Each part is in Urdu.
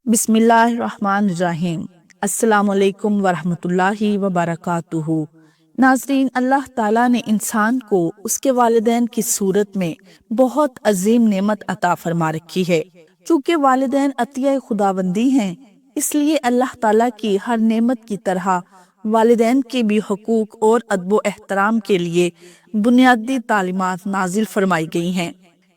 بسم اللہ الرحمن الرحیم۔ السلام علیکم ورحمۃ اللہ وبرکاتہ۔ ناظرین، اللہ تعالیٰ نے انسان کو اس کے والدین کی صورت میں بہت عظیم نعمت عطا فرما رکھی ہے۔ چونکہ والدین عطیہ خداوندی ہیں، اس لیے اللہ تعالیٰ کی ہر نعمت کی طرح والدین کے بھی حقوق اور ادب و احترام کے لیے بنیادی تعلیمات نازل فرمائی گئی ہیں۔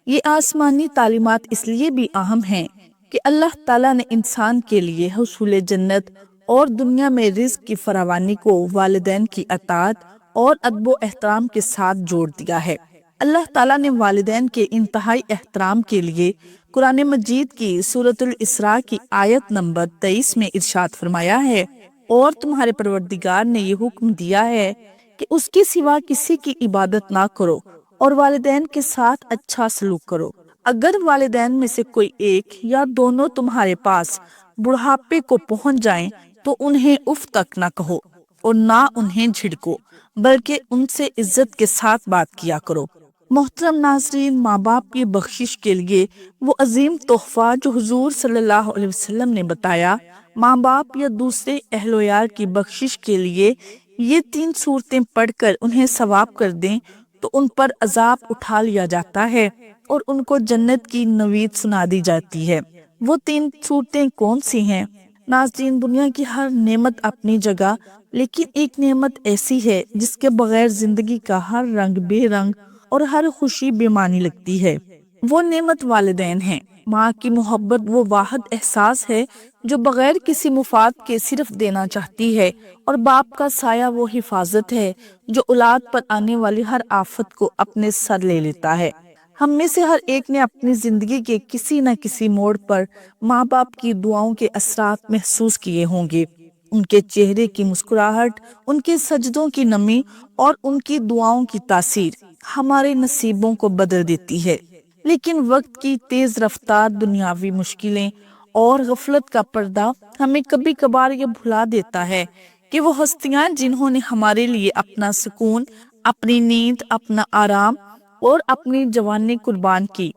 یہ آسمانی تعلیمات اس لیے بھی اہم ہیں کہ اللہ تعالیٰ نے انسان کے لیے حصول جنت اور دنیا میں رزق کی فراوانی کو والدین کی اطاعت اور ادب و احترام کے ساتھ جوڑ دیا ہے۔ اللہ تعالیٰ نے والدین کے انتہائی احترام کے لیے قرآن مجید کی سورۃ الاسراء کی آیت نمبر 23 میں ارشاد فرمایا ہے، اور تمہارے پروردگار نے یہ حکم دیا ہے کہ اس کے سوا کسی کی عبادت نہ کرو اور والدین کے ساتھ اچھا سلوک کرو۔ اگر والدین میں سے کوئی ایک یا دونوں تمہارے پاس بڑھاپے کو پہنچ جائیں تو انہیں اف تک نہ کہو اور نہ انہیں جھڑکو، بلکہ ان سے عزت کے ساتھ بات کیا کرو۔ محترم ناظرین، ماں باپ کی بخشش کے لیے وہ عظیم تحفہ جو حضور صلی اللہ علیہ وسلم نے بتایا، ماں باپ یا دوسرے اہل و عیال کی بخشش کے لیے یہ 3 صورتیں پڑھ کر انہیں ثواب کر دیں تو ان پر عذاب اٹھا لیا جاتا ہے اور ان کو جنت کی نوید سنا دی جاتی ہے۔ وہ 3 صورتیں کون سی ہیں؟ ناظرین، دنیا کی ہر نعمت اپنی جگہ، لیکن ایک نعمت ایسی ہے جس کے بغیر زندگی کا ہر رنگ بے رنگ اور ہر خوشی بے معنی لگتی ہے۔ وہ نعمت والدین ہیں۔ ماں کی محبت وہ واحد احساس ہے جو بغیر کسی مفاد کے صرف دینا چاہتی ہے، اور باپ کا سایہ وہ حفاظت ہے جو اولاد پر آنے والی ہر آفت کو اپنے سر لے لیتا ہے۔ ہم میں سے ہر ایک نے اپنی زندگی کے کسی نہ کسی موڑ پر ماں باپ کی دعاؤں کے اثرات محسوس کیے ہوں گے۔ ان کے چہرے کی مسکراہٹ، ان کے سجدوں کی نمی اور ان کی دعاؤں کی تاثیر ہمارے نصیبوں کو بدل دیتی ہے۔ لیکن وقت کی تیز رفتار، دنیاوی مشکلیں اور غفلت کا پردہ ہمیں کبھی کبھار یہ بھلا دیتا ہے کہ وہ ہستیاں جنہوں نے ہمارے لیے اپنا سکون، اپنی نیند، اپنا آرام اور اپنی جوانی قربان کی،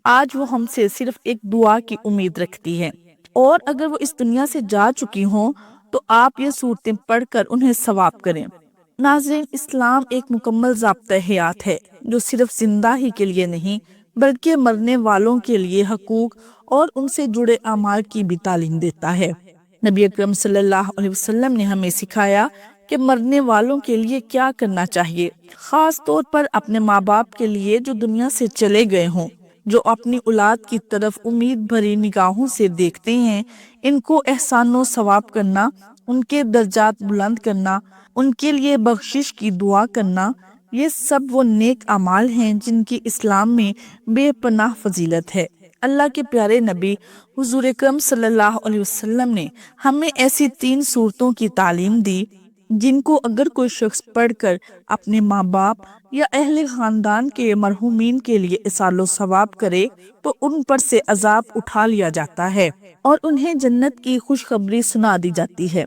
آج وہ ہم سے صرف ایک دعا کی امید رکھتی ہے، اور اگر وہ اس دنیا سے جا چکی ہوں تو آپ یہ صورتیں پڑھ کر انہیں ثواب کریں۔ ناظرین، اسلام ایک مکمل ضابطہ حیات ہے جو صرف زندہ ہی کے لیے نہیں بلکہ مرنے والوں کے لیے حقوق اور ان سے جڑے اعمال کی بھی تعلیم دیتا ہے۔ نبی اکرم صلی اللہ علیہ وسلم نے ہمیں سکھایا کہ مرنے والوں کے لیے کیا کرنا چاہیے، خاص طور پر اپنے ماں باپ کے لیے جو دنیا سے چلے گئے ہوں، جو اپنی اولاد کی طرف امید بھری نگاہوں سے دیکھتے ہیں۔ ان کو احسان و ثواب کرنا، ان کے درجات بلند کرنا، ان کے لیے بخشش کی دعا کرنا، یہ سب وہ نیک اعمال ہیں جن کی اسلام میں بے پناہ فضیلت ہے۔ اللہ کے پیارے نبی حضور اکرم صلی اللہ علیہ وسلم نے ہمیں ایسی 3 صورتوں کی تعلیم دی جن کو اگر کوئی شخص پڑھ کر اپنے ماں باپ یا اہل خاندان کے مرحومین کے لیے اصال و ثواب کرے تو ان پر سے عذاب اٹھا لیا جاتا ہے اور انہیں جنت کی خوشخبری سنا دی جاتی ہے۔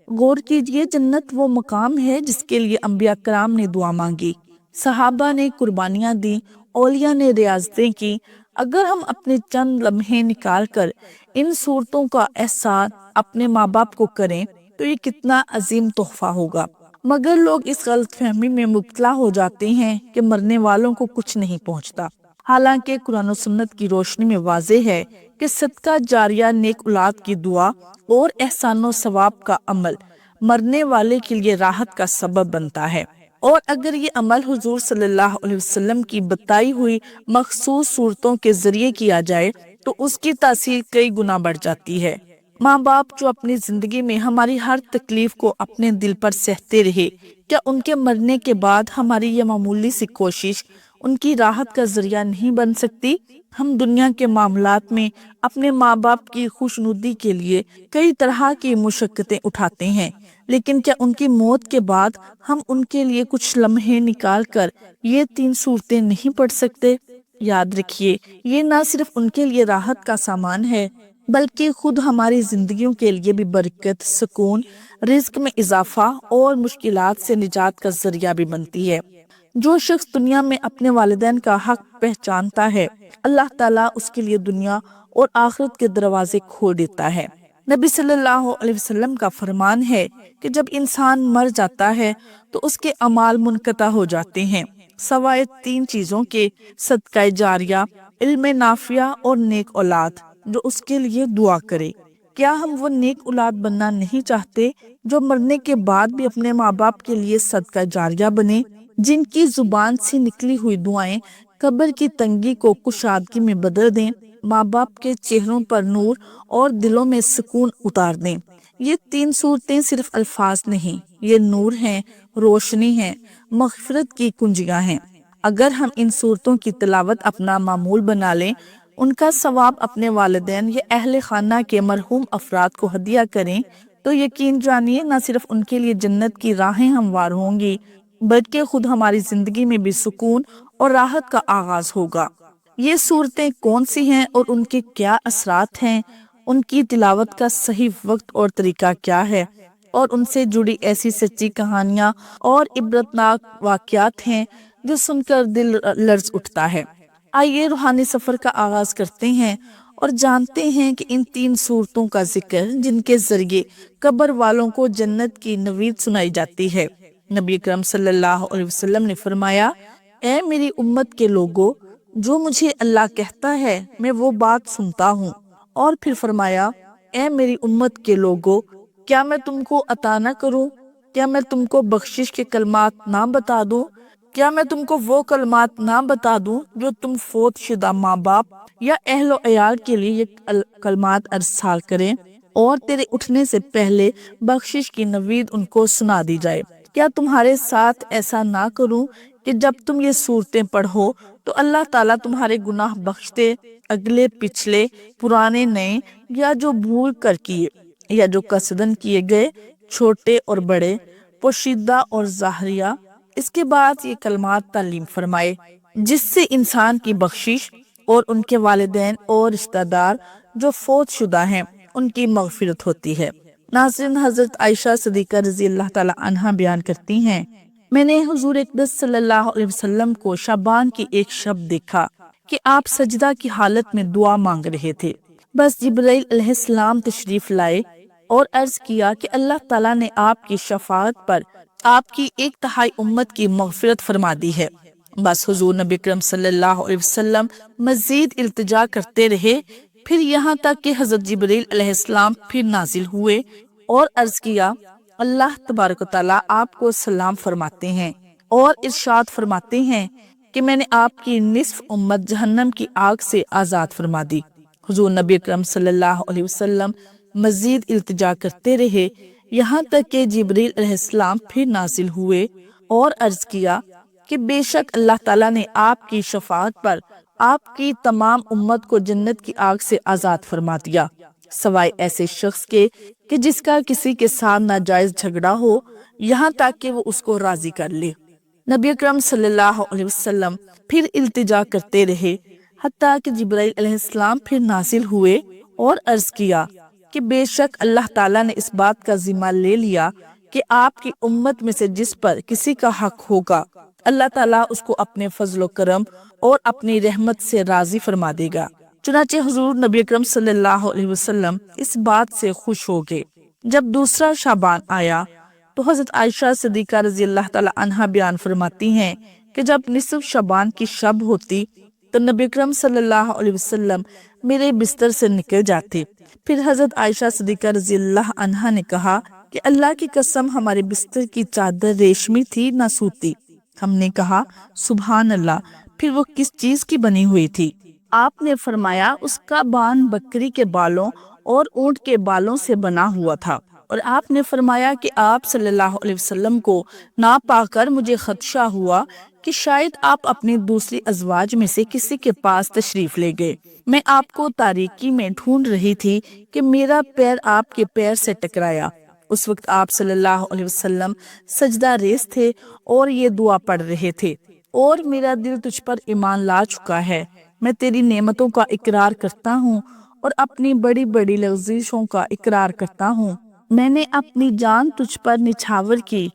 غور کیجئے، جنت وہ مقام ہے جس کے لیے انبیاء کرام نے دعا مانگی، صحابہ نے قربانیاں دی، اولیاء نے ریاضتیں کی۔ اگر ہم اپنے چند لمحے نکال کر ان صورتوں کا احسان اپنے ماں باپ کو کریں تو یہ کتنا عظیم تحفہ ہوگا۔ مگر لوگ اس غلط فہمی میں مبتلا ہو جاتے ہیں کہ مرنے والوں کو کچھ نہیں پہنچتا، حالانکہ قرآن و سنت کی روشنی میں واضح ہے کہ صدقہ جاریہ، نیک اولاد کی دعا اور احسان و ثواب کا عمل مرنے والے کے لیے راحت کا سبب بنتا ہے، اور اگر یہ عمل حضور صلی اللہ علیہ وسلم کی بتائی ہوئی مخصوص صورتوں کے ذریعے کیا جائے تو اس کی تاثیر کئی گنا بڑھ جاتی ہے۔ ماں باپ جو اپنی زندگی میں ہماری ہر تکلیف کو اپنے دل پر سہتے رہے، کیا ان کے مرنے کے بعد ہماری یہ معمولی سی کوشش ان کی راحت کا ذریعہ نہیں بن سکتی؟ ہم دنیا کے معاملات میں اپنے ماں باپ کی خوشنودی کے لیے کئی طرح کی مشقتیں اٹھاتے ہیں، لیکن کیا ان کی موت کے بعد ہم ان کے لیے کچھ لمحے نکال کر یہ 3 صورتیں نہیں پڑھ سکتے؟ یاد رکھیے، یہ نہ صرف ان کے لیے راحت کا سامان ہے بلکہ خود ہماری زندگیوں کے لیے بھی برکت، سکون، رزق میں اضافہ اور مشکلات سے نجات کا ذریعہ بھی بنتی ہے۔ جو شخص دنیا میں اپنے والدین کا حق پہچانتا ہے، اللہ تعالیٰ اس کے لیے دنیا اور آخرت کے دروازے کھول دیتا ہے۔ نبی صلی اللہ علیہ وسلم کا فرمان ہے کہ جب انسان مر جاتا ہے تو اس کے اعمال منقطع ہو جاتے ہیں سوائے 3 چیزوں کے: صدقہ جاریہ، علم نافع اور نیک اولاد جو اس کے لیے دعا کرے۔ کیا ہم وہ نیک اولاد بننا نہیں چاہتے جو مرنے کے بعد بھی اپنے ماں باپ کے لیے صدقہ جاریہ بنے، جن کی زبان سے نکلی ہوئی دعائیں قبر کی تنگی کو کشادگی میں بدل دیں، ماں باپ کے چہروں پر نور اور دلوں میں سکون اتار دیں؟ یہ 3 صورتیں صرف الفاظ نہیں، یہ نور ہیں، روشنی ہے، مغفرت کی کنجیاں ہیں۔ اگر ہم ان صورتوں کی تلاوت اپنا معمول بنا لیں، ان کا ثواب اپنے والدین یا اہل خانہ کے مرحوم افراد کو ہدیہ کریں، تو یقین جانیے نہ صرف ان کے لیے جنت کی راہیں ہموار ہوں گی بلکہ خود ہماری زندگی میں بھی سکون اور راحت کا آغاز ہوگا۔ یہ صورتیں کون سی ہیں اور ان کے کیا اثرات ہیں، ان کی تلاوت کا صحیح وقت اور طریقہ کیا ہے، اور ان سے جڑی ایسی سچی کہانیاں اور عبرتناک واقعات ہیں جو سن کر دل لرز اٹھتا ہے۔ آئیے روحانی سفر کا آغاز کرتے ہیں اور جانتے ہیں کہ ان 3 صورتوں کا ذکر جن کے ذریعے قبر والوں کو جنت کی نوید سنائی جاتی ہے۔ نبی اکرم صلی اللہ علیہ وسلم نے فرمایا، اے میری امت کے لوگوں، جو مجھے اللہ کہتا ہے میں وہ بات سنتا ہوں۔ اور پھر فرمایا، اے میری امت کے لوگوں، کیا میں تم کو عطا نہ کروں؟ کیا میں تم کو بخشش کے کلمات نہ بتا دوں؟ کیا میں تم کو وہ کلمات نہ بتا دوں جو تم فوت شدہ ماں باپ یا اہل و عیال کے لیے یہ کلمات ارسال کریں اور تیرے اٹھنے سے پہلے بخشش کی نوید ان کو سنا دی جائے؟ کیا تمہارے ساتھ ایسا نہ کروں کہ جب تم یہ صورتیں پڑھو تو اللہ تعالیٰ تمہارے گناہ بخش دے، اگلے پچھلے، پرانے نئے، یا جو بھول کر کیے یا جو قصدن کیے گئے، چھوٹے اور بڑے، پوشیدہ اور ظاہریہ۔ اس کے بعد یہ کلمات تعلیم فرمائے جس سے انسان کی بخشش اور ان کے والدین اور رشتہ دار جو فوت شدہ ہیں ان کی مغفرت ہوتی ہے۔ ناظرین، حضرت عائشہ صدیقہ رضی اللہ تعالی عنہا بیان کرتی ہیں، میں نے حضور اقدس صلی اللہ علیہ وسلم کو شعبان کی ایک شب دیکھا کہ آپ سجدہ کی حالت میں دعا مانگ رہے تھے۔ بس جبرائیل علیہ السلام تشریف لائے اور عرض کیا کہ اللہ تعالیٰ نے آپ کی شفاعت پر آپ کی 1/3 امت کی مغفرت فرما دی ہے۔ بس حضور نبی اکرم صلی اللہ علیہ وسلم مزید التجا کرتے رہے، پھر یہاں تک کہ حضرت جبرائیل علیہ السلام پھر نازل ہوئے اور عرض کیا، اللہ تبارک و تعالیٰ آپ کو سلام فرماتے ہیں اور ارشاد فرماتے ہیں کہ میں نے آپ کی نصف امت جہنم کی آگ سے آزاد فرما دی۔ حضور نبی اکرم صلی اللہ علیہ وسلم مزید التجا کرتے رہے، یہاں تک کہ جبرائیل علیہ السلام پھر نازل ہوئے اور عرض کیا کہ بے شک اللہ تعالیٰ نے آپ کی شفاعت پر آپ کی تمام امت کو جنت کی آگ سے آزاد فرما دیا، سوائے ایسے شخص کے کہ جس کا کسی کے ساتھ ناجائز جھگڑا ہو، یہاں تک کہ وہ اس کو راضی کر لے۔ نبی اکرم صلی اللہ علیہ وسلم پھر التجا کرتے رہے حتیٰ کہ جبرائیل علیہ السلام پھر نازل ہوئے اور عرض کیا کہ بے شک اللہ تعالیٰ نے اس بات کا ذمہ لے لیا کہ آپ کی امت میں سے جس پر کسی کا حق ہوگا اللہ تعالیٰ اس کو اپنے فضل و کرم اور اپنی رحمت سے راضی فرما دے گا۔ چنانچہ حضور نبی اکرم صلی اللہ علیہ وسلم اس بات سے خوش ہو گئے۔ جب دوسرا شعبان آیا تو حضرت عائشہ صدیقہ رضی اللہ تعالی عنہا بیان فرماتی ہیں کہ جب نصف شعبان کی شب ہوتی تو نبی اکرم صلی اللہ علیہ وسلم میرے بستر سے نکل جاتے۔ پھر حضرت عائشہ صدیقہ رضی اللہ عنہا نے کہا کہ اللہ کی قسم ہمارے بستر کی چادر ریشمی تھی نہ سوتی۔ ہم نے کہا سبحان اللہ، پھر وہ کس چیز کی بنی ہوئی تھی؟ آپ نے فرمایا اس کا بان بکری کے بالوں اور اونٹ کے بالوں سے بنا ہوا تھا، اور آپ نے فرمایا کہ آپ صلی اللہ علیہ وسلم کو نہ پا کر مجھے خدشہ ہوا کہ شاید آپ اپنی دوسری ازواج میں سے کسی کے پاس تشریف لے گئے۔ میں آپ کو تاریکی میں ڈھونڈ رہی تھی کہ میرا پیر آپ کے پیر سے ٹکرایا۔ اس وقت آپ صلی اللہ علیہ وسلم سجدہ ریز تھے اور یہ دعا پڑھ رہے تھے، اور میرا دل تجھ پر ایمان لا چکا ہے، میں تیری نعمتوں کا اقرار کرتا ہوں اور اپنی بڑی بڑی لغزشوں کا اقرار کرتا ہوں۔ میں نے اپنی جان تجھ پر نچھاور کی،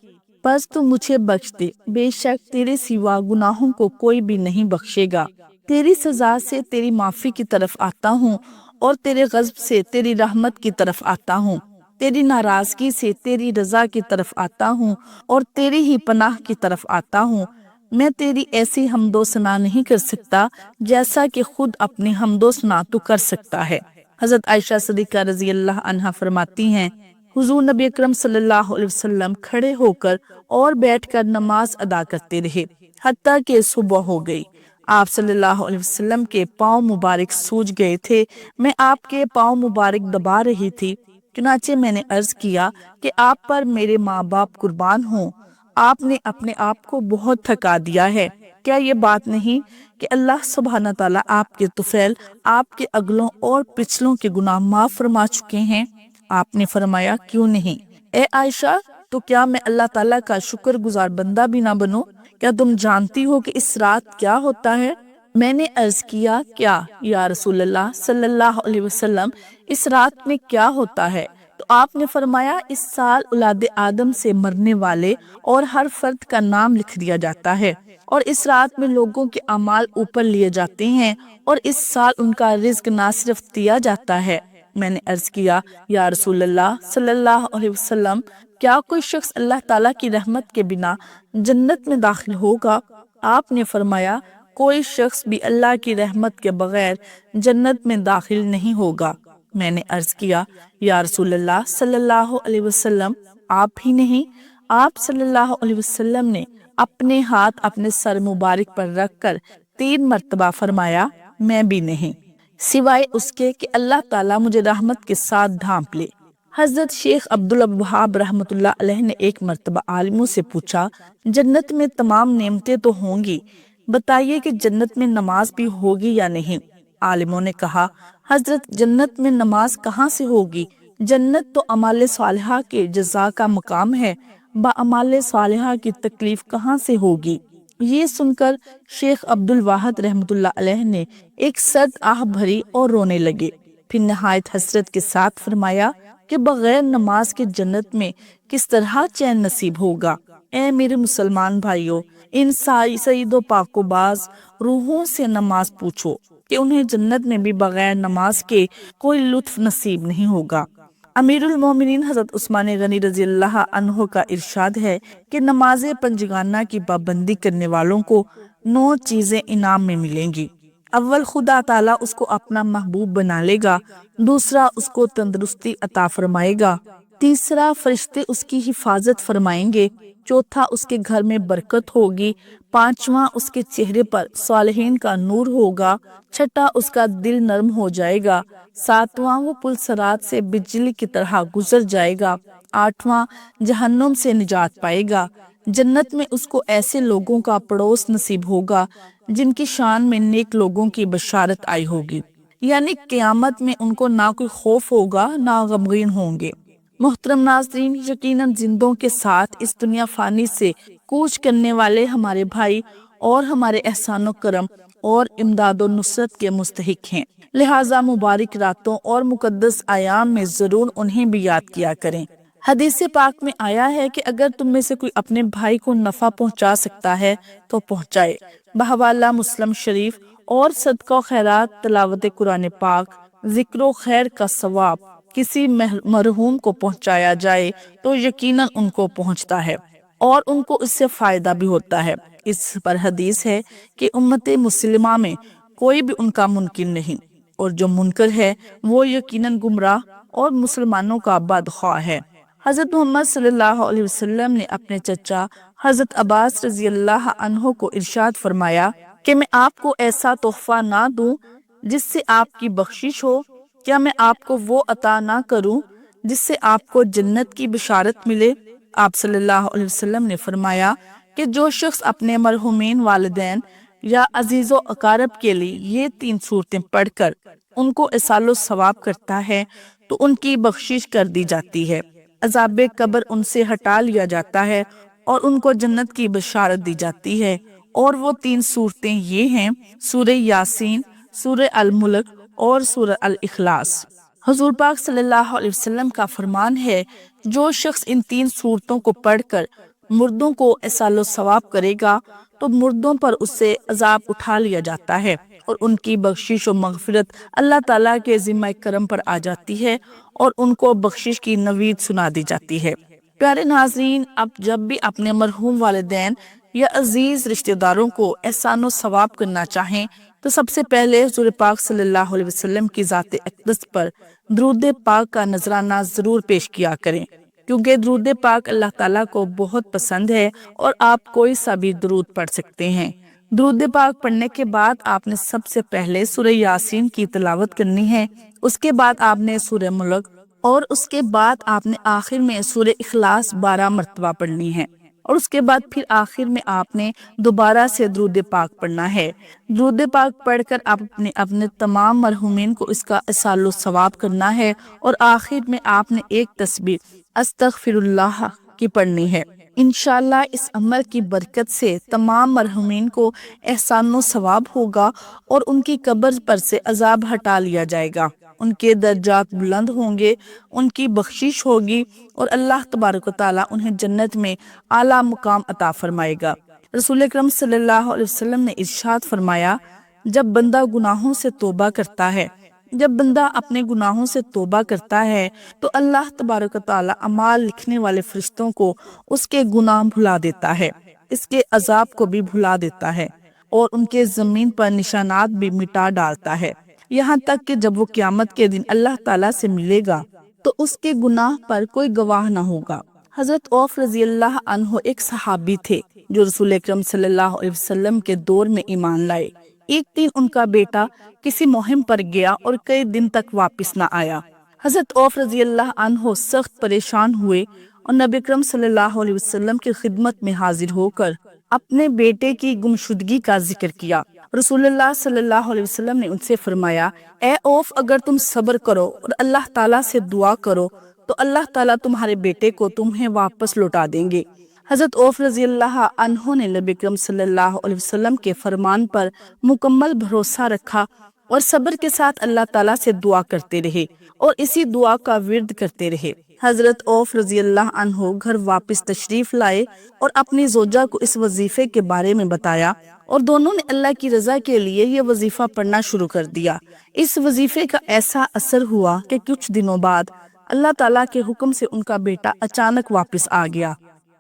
بس تو مجھے بخش دے، بے شک تیرے سوا گناہوں کو کوئی بھی نہیں بخشے گا۔ تیری سزا سے تیری معافی کی طرف آتا ہوں اور تیرے غضب سے تیری رحمت کی طرف آتا ہوں، تیری ناراضگی سے تیری رضا کی طرف آتا ہوں اور تیری ہی پناہ کی طرف آتا ہوں۔ میں تیری ایسی حمد و ثنا نہیں کر سکتا جیسا کہ خود اپنی حمد و ثنا تو کر سکتا ہے۔ حضرت عائشہ صدیقہ رضی اللہ عنہا فرماتی ہیں، حضور نبی اکرم صلی اللہ علیہ وسلم کھڑے ہو کر اور بیٹھ کر نماز ادا کرتے رہے حتیٰ کہ صبح ہو گئی۔ آپ صلی اللہ علیہ وسلم کے پاؤں مبارک سوج گئے تھے، میں آپ کے پاؤں مبارک دبا رہی تھی، چنانچہ میں نے عرض کیا کہ آپ پر میرے ماں باپ قربان ہوں، آپ نے اپنے آپ کو بہت تھکا دیا ہے، کیا یہ بات نہیں کہ اللہ سبحانہ تعالیٰ آپ کے طفیل، آپ کے اگلوں اور پچھلوں کے گناہ معاف فرما چکے ہیں؟ آپ نے فرمایا، کیوں نہیں؟ اے عائشہ، تو کیا میں اللہ تعالیٰ کا شکر گزار بندہ بھی نہ بنوں؟ کیا تم جانتی ہو کہ اس رات کیا ہوتا ہے؟ میں نے عرض کیا، کیا یا رسول اللہ صلی اللہ علیہ وسلم، اس رات میں کیا ہوتا ہے؟ تو آپ نے فرمایا، اس سال اولاد آدم سے مرنے والے اور ہر فرد کا نام لکھ دیا جاتا ہے، اور اس رات میں لوگوں کے اعمال اوپر لیے جاتے ہیں، اور اس سال ان کا رزق نہ صرف دیا جاتا ہے۔ میں نے عرض کیا، یا رسول اللہ صلی اللہ علیہ وسلم، کیا کوئی شخص اللہ تعالیٰ کی رحمت کے بنا جنت میں داخل ہوگا؟ آپ نے فرمایا، کوئی شخص بھی اللہ کی رحمت کے بغیر جنت میں داخل نہیں ہوگا۔ میں نے عرض کیا، یا رسول اللہ صلی اللہ علیہ وسلم، آپ ہی نہیں؟ آپ صلی اللہ علیہ وسلم نے اپنے ہاتھ اپنے سر مبارک پر رکھ کر 3 مرتبہ فرمایا، میں بھی نہیں، سوائے اس کے کہ اللہ تعالیٰ مجھے رحمت کے ساتھ ڈھانپ لے۔ حضرت شیخ عبدالوہاب رحمۃ اللہ علیہ نے ایک مرتبہ عالموں سے پوچھا، جنت میں تمام نعمتیں تو ہوں گی، بتائیے کہ جنت میں نماز بھی ہوگی یا نہیں؟ عالموں نے کہا، حضرت جنت میں نماز کہاں سے ہوگی؟ جنت تو اعمال صالحہ کے جزا کا مقام ہے، با اعمال صالحہ کی تکلیف کہاں سے ہوگی؟ یہ سن کر شیخ عبدالواحد رحمۃ اللہ علیہ نے ایک سرد آہ بھری اور رونے لگے، پھر نہایت حسرت کے ساتھ فرمایا کہ بغیر نماز کے جنت میں کس طرح چین نصیب ہوگا؟ اے میرے مسلمان بھائیوں، ان سعید و پاک و باز روحوں سے نماز پوچھو کہ انہیں جنت میں بھی بغیر نماز کے کوئی لطف نصیب نہیں ہوگا۔ امیر المومنین حضرت عثمان غنی رضی اللہ عنہ کا ارشاد ہے کہ نماز پنجگانہ کی پابندی کرنے والوں کو 9 چیزیں انعام میں ملیں گی۔ اول، خدا تعالیٰ اس کو اپنا محبوب بنا لے گا۔ دوسرا، اس کو تندرستی عطا فرمائے گا۔ تیسرا، فرشتے اس کی حفاظت فرمائیں گے۔ چوتھا، اس کے گھر میں برکت ہوگی۔ پانچواں، اس کے چہرے پر صالحین کا نور ہوگا۔ چھٹا، اس کا دل نرم ہو جائے گا۔ ساتواں، وہ پل صراط سے بجلی کی طرح گزر جائے گا۔ آٹھواں، جہنم سے نجات پائے گا۔ جنت میں اس کو ایسے لوگوں کا پڑوس نصیب ہوگا جن کی شان میں نیک لوگوں کی بشارت آئی ہوگی، یعنی قیامت میں ان کو نہ کوئی خوف ہوگا نہ غمگین ہوں گے۔ محترم ناظرین، یقیناً زندوں کے ساتھ اس دنیا فانی سے کوچ کرنے والے ہمارے بھائی اور ہمارے احسان و کرم اور امداد و نصرت کے مستحق ہیں، لہٰذا مبارک راتوں اور مقدس ایام میں ضرور انہیں بھی یاد کیا کریں۔ حدیث پاک میں آیا ہے کہ اگر تم میں سے کوئی اپنے بھائی کو نفع پہنچا سکتا ہے تو پہنچائے، بحوالہ مسلم شریف، اور صدقہ و خیرات، تلاوت قرآن پاک، ذکر و خیر کا ثواب کسی مرحوم کو پہنچایا جائے تو یقیناً ان کو پہنچتا ہے اور ان کو اس سے فائدہ بھی ہوتا ہے۔ اس پر حدیث ہے کہ امت مسلمہ میں کوئی بھی ان کا منکر نہیں، اور جو منکر ہے وہ یقیناً گمراہ اور مسلمانوں کا بدخواہ ہے۔ حضرت محمد صلی اللہ علیہ وسلم نے اپنے چچا حضرت عباس رضی اللہ عنہ کو ارشاد فرمایا کہ میں آپ کو ایسا تحفہ نہ دوں جس سے آپ کی بخشش ہو؟ کیا میں آپ کو وہ عطا نہ کروں جس سے آپ کو جنت کی بشارت ملے؟ آپ صلی اللہ علیہ وسلم نے فرمایا کہ جو شخص اپنے مرحومین والدین یا عزیز و اقارب کے لیے یہ 3 صورتیں پڑھ کر ان کو ایصال و ثواب کرتا ہے تو ان کی بخشش کر دی جاتی ہے، عذاب قبر ان سے ہٹا لیا جاتا ہے اور ان کو جنت کی بشارت دی جاتی ہے۔ اور وہ 3 صورتیں یہ ہیں، سورہ یاسین، سورہ الملک اور سورہ الاخلاص۔ حضور پاک صلی اللہ علیہ وسلم کا فرمان ہے، جو شخص ان 3 صورتوں کو پڑھ کر مردوں کو ایصال و ثواب کرے گا تو مردوں پر اس سے عذاب اٹھا لیا جاتا ہے اور ان کی بخشش و مغفرت اللہ تعالیٰ کے ذمہ کرم پر آ جاتی ہے اور ان کو بخشش کی نوید سنا دی جاتی ہے۔ پیارے ناظرین، آپ جب بھی اپنے مرحوم والدین یا عزیز رشتہ داروں کو احسان و ثواب کرنا چاہیں تو سب سے پہلے حضور پاک صلی اللہ علیہ وسلم کی ذات اقدس پر درود پاک کا نذرانہ ضرور پیش کیا کریں، کیونکہ درود پاک اللہ تعالیٰ کو بہت پسند ہے اور آپ کوئی سا بھی درود پڑھ سکتے ہیں۔ درود پاک پڑھنے کے بعد آپ نے سب سے پہلے سورہ یاسین کی تلاوت کرنی ہے، اس کے بعد آپ نے سورہ ملک اور اس کے بعد آپ نے آخر میں سورہ اخلاص 12 مرتبہ پڑھنی ہے، اور اس کے بعد پھر آخر میں آپ نے دوبارہ سے درود پاک پڑھنا ہے۔ درود پاک پڑھ کر آپ اپنے تمام مرحومین کو اس کا اصال و ثواب کرنا ہے، اور آخر میں آپ نے ایک تسبیح استغفر اللہ کی پڑھنی ہے۔ انشاءاللہ اس عمل کی برکت سے تمام مرحومین کو احسان و ثواب ہوگا اور ان کی قبر پر سے عذاب ہٹا لیا جائے گا، ان کے درجات بلند ہوں گے، ان کی بخشش ہوگی اور اللہ تبارک و تعالیٰ انہیں جنت میں اعلیٰ مقام عطا فرمائے گا۔ رسول اکرم صلی اللہ علیہ وسلم نے ارشاد فرمایا، جب بندہ گناہوں سے توبہ کرتا ہے، جب بندہ اپنے گناہوں سے توبہ کرتا ہے تو اللہ تبارک و تعالیٰ اعمال لکھنے والے فرشتوں کو اس کے گناہ بھلا دیتا ہے، اس کے عذاب کو بھی بھلا دیتا ہے اور ان کے زمین پر نشانات بھی مٹا ڈالتا ہے، یہاں تک کہ جب وہ قیامت کے دن اللہ تعالیٰ سے ملے گا تو اس کے گناہ پر کوئی گواہ نہ ہوگا۔ حضرت عوف رضی اللہ عنہ ایک صحابی تھے جو رسول اکرم صلی اللہ علیہ وسلم کے دور میں ایمان لائے۔ ایک دن ان کا بیٹا کسی مہم پر گیا اور کئی دن تک واپس نہ آیا۔ حضرت عوف رضی اللہ عنہ سخت پریشان ہوئے اور نبی اکرم صلی اللہ علیہ وسلم کی خدمت میں حاضر ہو کر اپنے بیٹے کی گمشدگی کا ذکر کیا۔ رسول اللہ صلی اللہ علیہ وسلم نے ان سے فرمایا، اے عوف، اگر تم صبر کرو اور اللہ تعالیٰ سے دعا کرو تو اللہ تعالیٰ تمہارے بیٹے کو تمہیں واپس لوٹا دیں گے۔ حضرت عوف رضی اللہ عنہ نے نبی اکرم صلی اللہ علیہ وسلم کے فرمان پر مکمل بھروسہ رکھا اور صبر کے ساتھ اللہ تعالیٰ سے دعا کرتے رہے اور اسی دعا کا ورد کرتے رہے۔ حضرت عوف رضی اللہ عنہ گھر واپس تشریف لائے اور اپنی زوجہ کو اس وظیفے کے بارے میں بتایا اور دونوں نے اللہ کی رضا کے لیے یہ وظیفہ پڑھنا شروع کر دیا۔ اس وظیفے کا ایسا اثر ہوا کہ کچھ دنوں بعد اللہ تعالیٰ کے حکم سے ان کا بیٹا اچانک واپس آ گیا۔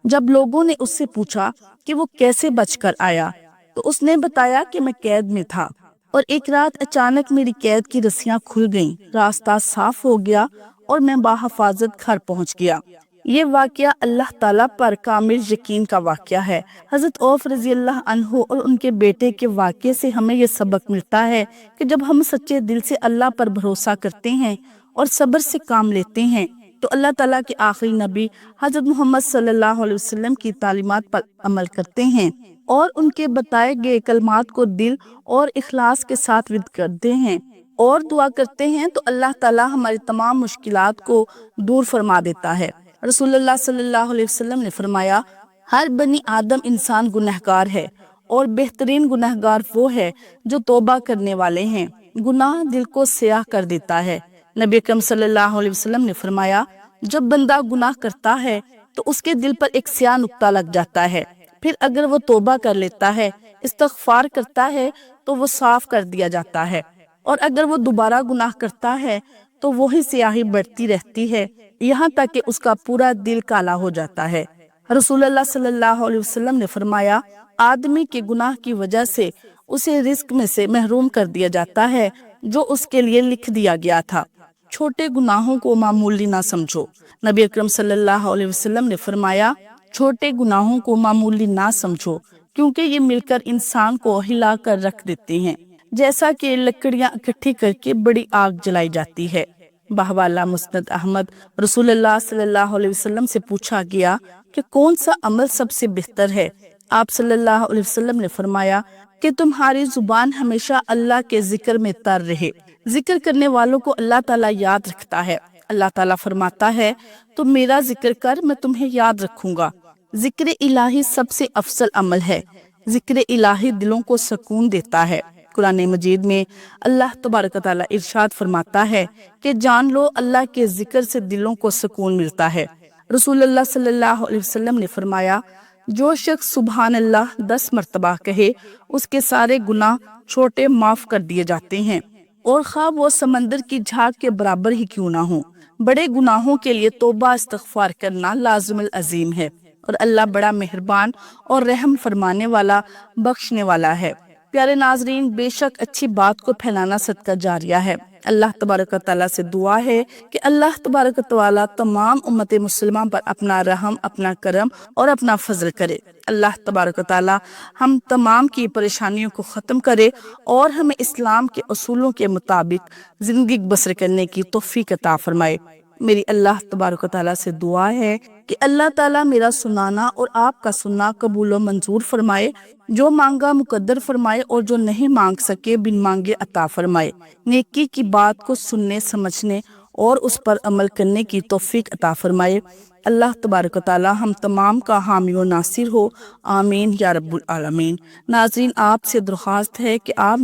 جب لوگوں نے اس سے پوچھا کہ وہ کیسے بچ کر آیا تو اس نے بتایا کہ میں قید میں تھا اور ایک رات اچانک میری قید کی رسیاں کھل گئیں، راستہ صاف ہو گیا اور میں بحفاظت گھر پہنچ گیا۔ یہ واقعہ اللہ تعالیٰ پر کامل یقین کا واقعہ ہے۔ حضرت عوف رضی اللہ عنہ اور ان کے بیٹے کے واقعے سے ہمیں یہ سبق ملتا ہے کہ جب ہم سچے دل سے اللہ پر بھروسہ کرتے ہیں اور صبر سے کام لیتے ہیں تو اللہ تعالیٰ کے آخری نبی حضرت محمد صلی اللہ علیہ وسلم کی تعلیمات پر عمل کرتے ہیں اور ان کے بتائے گئے کلمات کو دل اور اخلاص کے ساتھ ورد کرتے ہیں اور دعا کرتے ہیں تو اللہ تعالیٰ ہماری تمام مشکلات کو دور فرما دیتا ہے۔ رسول اللہ صلی اللہ علیہ وسلم نے فرمایا، ہر بنی آدم انسان گنہگار ہے اور بہترین گنہگار وہ ہے جو توبہ کرنے والے ہیں۔ گناہ دل کو سیاہ کر دیتا ہے۔ نبی اکرم صلی اللہ علیہ وسلم نے فرمایا، جب بندہ گناہ کرتا ہے تو اس کے دل پر ایک سیاہ نقطہ لگ جاتا ہے، پھر اگر وہ توبہ کر لیتا ہے، استغفار کرتا ہے تو وہ صاف کر دیا جاتا ہے، اور اگر وہ دوبارہ گناہ کرتا ہے تو وہی سیاہی بڑھتی رہتی ہے یہاں تک کہ اس کا پورا دل کالا ہو جاتا ہے۔ رسول اللہ صلی اللہ علیہ وسلم نے فرمایا، آدمی کے گناہ کی وجہ سے اسے رزق میں سے محروم کر دیا جاتا ہے جو اس کے لیے لکھ دیا گیا تھا۔ چھوٹے گناہوں کو معمولی نہ سمجھو۔ نبی اکرم صلی اللہ علیہ وسلم نے فرمایا، چھوٹے گناہوں کو معمولی نہ سمجھو کیونکہ یہ مل کر انسان کو ہلا کر رکھ دیتے ہیں، جیسا کہ لکڑیاں اکٹھی کر کے بڑی آگ جلائی جاتی ہے۔ بحوالہ مسند احمد، رسول اللہ صلی اللہ علیہ وسلم سے پوچھا گیا کہ کون سا عمل سب سے بہتر ہے؟ آپ صلی اللہ علیہ وسلم نے فرمایا کہ تمہاری زبان ہمیشہ اللہ کے ذکر میں تر رہے۔ ذکر کرنے والوں کو اللہ تعالیٰ یاد رکھتا ہے۔ اللہ تعالیٰ فرماتا ہے، تو میرا ذکر کر، میں تمہیں یاد رکھوں گا۔ ذکر الہی سب سے افضل عمل ہے۔ ذکر الہی دلوں کو سکون دیتا ہے۔ قرآن مجید میں اللہ تبارک و تعالیٰ ارشاد فرماتا ہے کہ جان لو اللہ کے ذکر سے دلوں کو سکون ملتا ہے۔ رسول اللہ صلی اللہ علیہ وسلم نے فرمایا، جو شخص سبحان اللہ 10 مرتبہ کہے اس کے سارے گناہ چھوٹے معاف کر دیے جاتے ہیں، اور خواہ وہ سمندر کی جھاگ کے برابر ہی کیوں نہ ہوں۔ بڑے گناہوں کے لیے توبہ استغفار کرنا لازم العظیم ہے، اور اللہ بڑا مہربان اور رحم فرمانے والا، بخشنے والا ہے۔ پیارے ناظرین، بے شک اچھی بات کو پھیلانا صدقہ جاریہ ہے۔ اللہ تبارک و تعالیٰ سے دعا ہے کہ اللہ تبارک و تعالیٰ تمام امت مسلمہ پر اپنا رحم، اپنا کرم اور اپنا فضل کرے۔ اللہ تبارک و تعالیٰ ہم تمام کی پریشانیوں کو ختم کرے اور ہمیں اسلام کے اصولوں کے مطابق زندگی بسر کرنے کی توفیق عطا فرمائے۔ میری اللہ تبارک و تعالیٰ سے دعا ہے کہ اللہ تعالیٰ میرا سنانا اور آپ کا سننا قبول و منظور فرمائے، جو مانگا مقدر فرمائے اور جو نہیں مانگ سکے بن مانگے عطا فرمائے۔ نیکی کی بات کو سننے، سمجھنے اور اس پر عمل کرنے کی توفیق عطا فرمائے۔ اللہ تبارک و تعالیٰ ہم تمام کا حامی و ناصر ہو، آمین یا رب العالمین۔ ناظرین، آپ سے درخواست ہے کہ آپ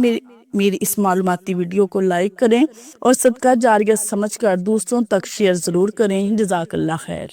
میری اس معلوماتی ویڈیو کو لائک کریں اور صدقہ جاریہ سمجھ کر دوسروں تک شیئر ضرور کریں۔ جزاک اللہ خیر۔